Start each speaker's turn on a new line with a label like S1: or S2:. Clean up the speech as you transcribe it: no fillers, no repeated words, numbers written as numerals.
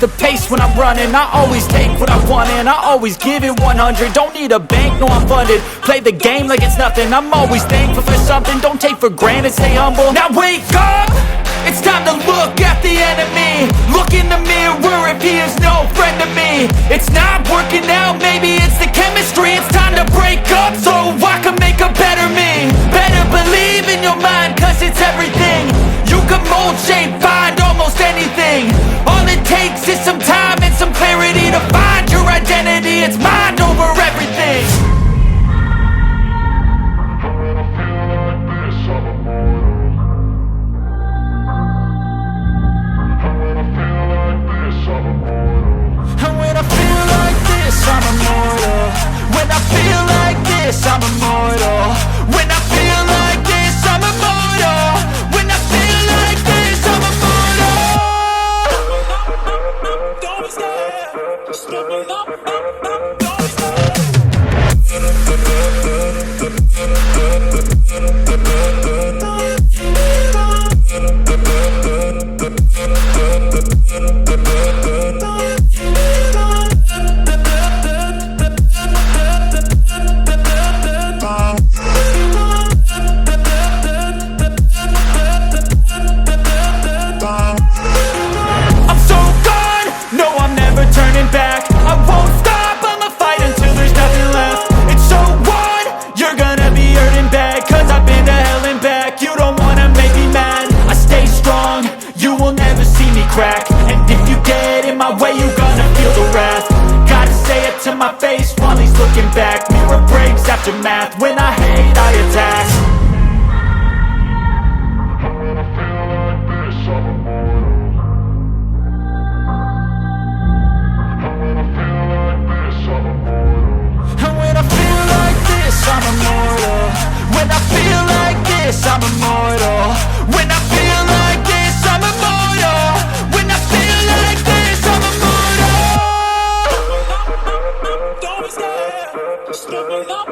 S1: the pace when I'm running. I always take what I want and I always give it 100. Don't need a bank, no I'm funded. Play the game like it's nothing. I'm always thankful for something. Don't take for granted, stay humble. Now wake up, it's time to look at the enemy. Look in the mirror if he is no friend to me. It's not working out, maybe it's the chemistry. It's time to break up so I can make a better me. Better believe in your mind, cause it's everything. You can mold, shape, find almost anything. All it takes is some time and some clarity to find your identity. It's mind over everything. And when I feel like this, I'm immortal. When I feel like this, I'm immortal. When I feel like this, I'm immortal. When I feel like this, I'm immortal. Don't stop, just don't stop. To my face while he's looking back. Mirror breaks after math. When I hate, I attack. And when I feel like this, I'm immortal. And when I feel like this, I'm immortal. And when I feel like this, I'm immortal. When I feel like this, I'm immortal. When I feel like this, I'm immortal. When I feel like this, I'm immortal. Just don't stop.